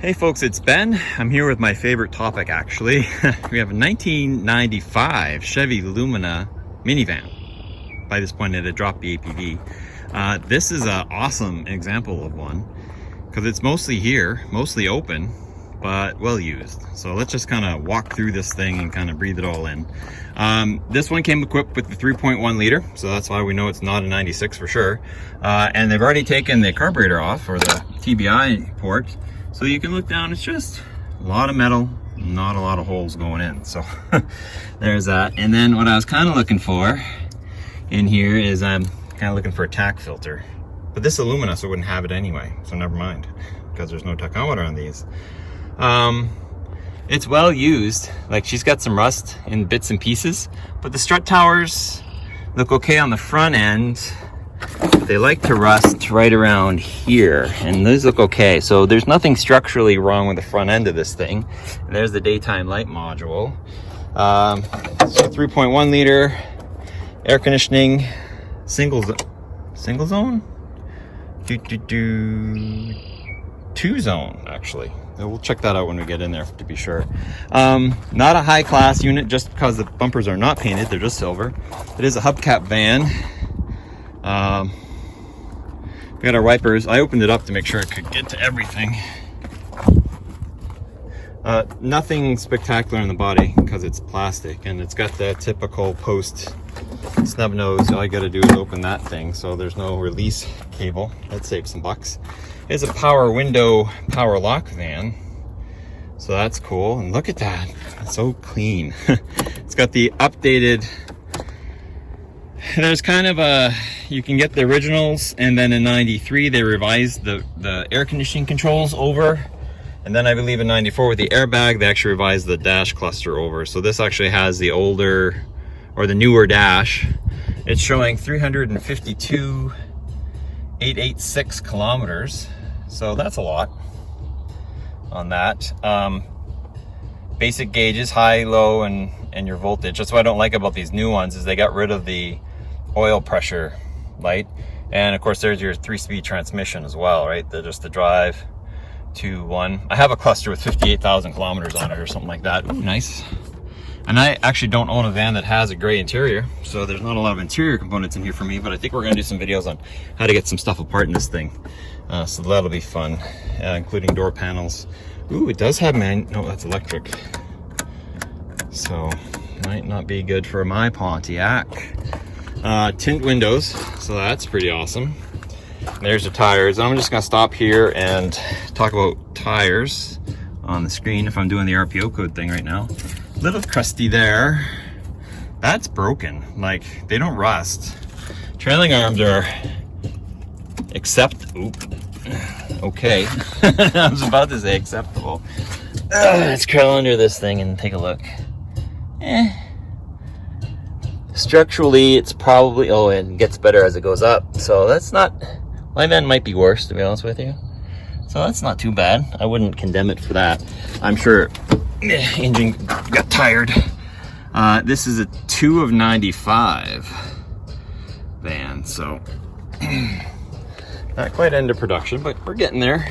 Hey folks, it's Ben. I'm here with my favorite topic actually. We have a 1995 Chevy Lumina Minivan. By this point it had dropped the APV. This is an awesome example of one because it's mostly here, mostly open, but well used. So let's just kind of walk through this thing and kind of breathe it all in. This one came equipped with the 3.1 liter, so that's why we know it's not a 96 for sure. And they've already taken the carburetor off, or the TBI port. So you can look down, it's just a lot of metal, not a lot of holes going in. So there's that. And then what I was kind of looking for in here is I'm kind of looking for a tack filter. But this is Lumina, so it wouldn't have it anyway. So never mind, because there's no tachometer on these. It's well used. Like, she's got some rust in bits and pieces, but the strut towers look okay on the front end. They like to rust right around here, and those look okay. So there's nothing structurally wrong with the front end of this thing. And there's the daytime light module. So 3.1 liter air conditioning, single zone, two zone actually. We'll check that out when we get in there to be sure. Not a high class unit just because the bumpers are not painted, they're just silver. It is a hubcap van. We got our wipers. I opened it up to make sure I could get to everything. Nothing spectacular in the body because it's plastic, and it's got that typical post snub nose. All you got to do is open that thing, so there's no release cable. That saves some bucks. It's a power window, power lock van, so that's cool. And look at that, it's so clean. It's got the updated. There's kind of a, you can get the originals, and then in 93 they revised the air conditioning controls over, and then I believe in 94 with the airbag they actually revised the dash cluster over. So this actually has the older, or the newer dash. It's showing 352,886 kilometers, so that's a lot on that. Basic gauges, high, low, and your voltage. That's what I don't like about these new ones, is they got rid of the oil pressure light, and of course there's your 3-speed transmission as well, right? Just the drive, 2, 1. I have a cluster with 58,000 kilometers on it or something like that. Ooh, nice. And I actually don't own a van that has a gray interior, so there's not a lot of interior components in here for me, but I think we're going to do some videos on how to get some stuff apart in this thing. So that'll be fun, including door panels. Ooh, it does have no, that's electric. So might not be good for my Pontiac. Tint windows, so that's pretty awesome. There's the tires. I'm just gonna stop here and talk about tires on the screen if I'm doing the RPO code thing right now. Little crusty there. That's broken. Like, they don't rust. Trailing arms are okay. I was about to say acceptable. Let's crawl under this thing and take a look. Structurally, it's probably, it gets better as it goes up. So that's not, my van might be worse, to be honest with you. So that's not too bad. I wouldn't condemn it for that. I'm sure engine got tired. This is a 2 of 95 van, so not quite end of production, but we're getting there.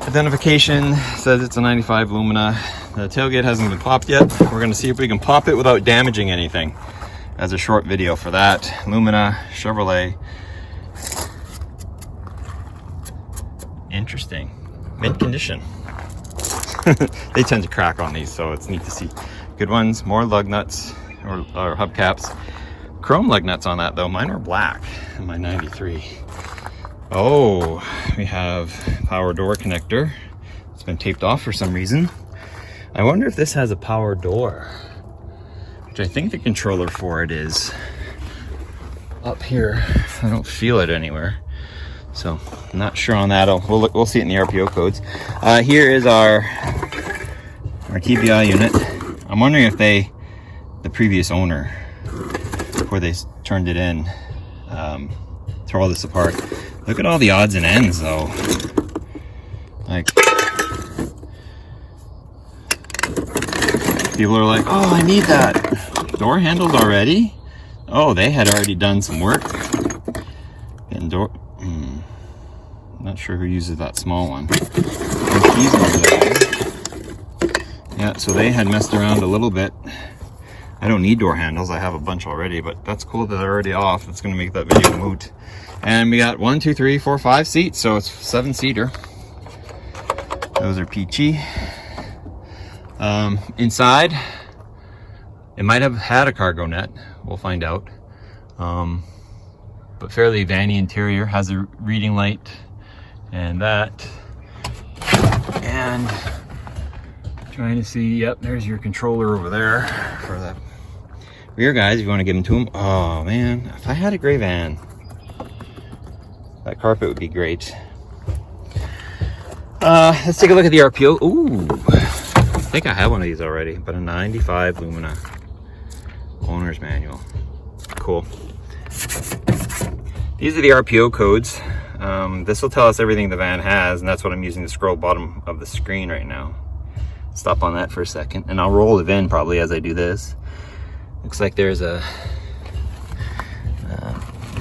Identification says it's a 95 Lumina. The tailgate hasn't been popped yet. We're gonna see if we can pop it without damaging anything. As a short video for that. Lumina, Chevrolet. Interesting. Mint condition. They tend to crack on these, so it's neat to see. Good ones, more lug nuts, or hubcaps. Chrome lug nuts on that though. Mine are black in my 93. Oh, we have power door connector. It's been taped off for some reason. I wonder if this has a power door, which I think the controller for it is up here. I don't feel it anywhere, so I'm not sure on that. We'll see it in the RPO codes. Here is our TBI unit. I'm wondering if the previous owner, before they turned it in, tore all this apart. Look at all the odds and ends though. Like, people are like, oh, I need that. Door handles already? Oh, they had already done some work. And door, Not sure who uses that small one. There's these ones there. Yeah, so they had messed around a little bit. I don't need door handles, I have a bunch already, but that's cool that they're already off. That's gonna make that video moot. And we got 1, 2, 3, 4, 5 seats, so it's 7-seater. Those are peachy. Inside, it might have had a cargo net. We'll find out. But fairly vanny interior, has a reading light and that. And trying to see, yep, there's your controller over there for the rear guys if you want to give them to them. Oh man, if I had a gray van, that carpet would be great. Let's take a look at the RPO. Ooh, I think I have one of these already, but a 95 Lumina owner's manual. Cool. These are the RPO codes. This will tell us everything the van has, and that's what I'm using to scroll bottom of the screen right now. Stop on that for a second, and I'll roll the VIN probably as I do this. Looks like there's a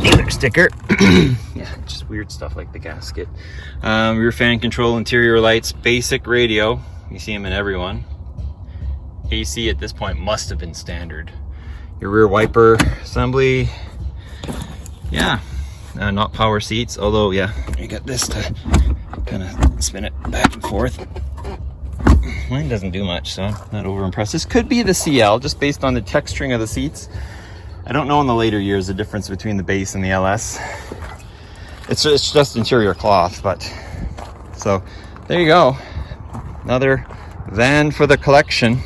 dealer sticker. Yeah, just weird stuff like the gasket. Rear fan control, interior lights, basic radio. You see them in every one. AC at this point must have been standard. Your rear wiper assembly. Yeah, not power seats, although yeah, you got this to kind of spin it back and forth. Mine doesn't do much, so I'm not over impressed. This could be the CL, just based on the texturing of the seats. I don't know in the later years the difference between the base and the LS. It's just interior cloth, but so there you go. Another van for the collection.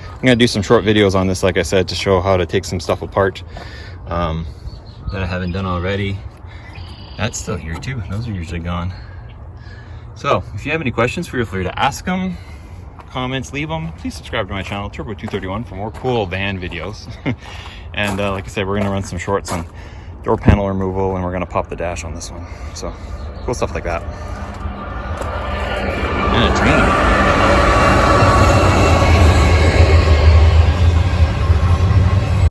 I'm gonna do some short videos on this, like I said, to show how to take some stuff apart that I haven't done already. That's still here too. Those are usually gone. So if you have any questions, feel free to ask them. Comments, leave them. Please subscribe to my channel, Turbo231, for more cool van videos. And like I said, we're gonna run some shorts on door panel removal, and we're gonna pop the dash on this one. So cool stuff like that.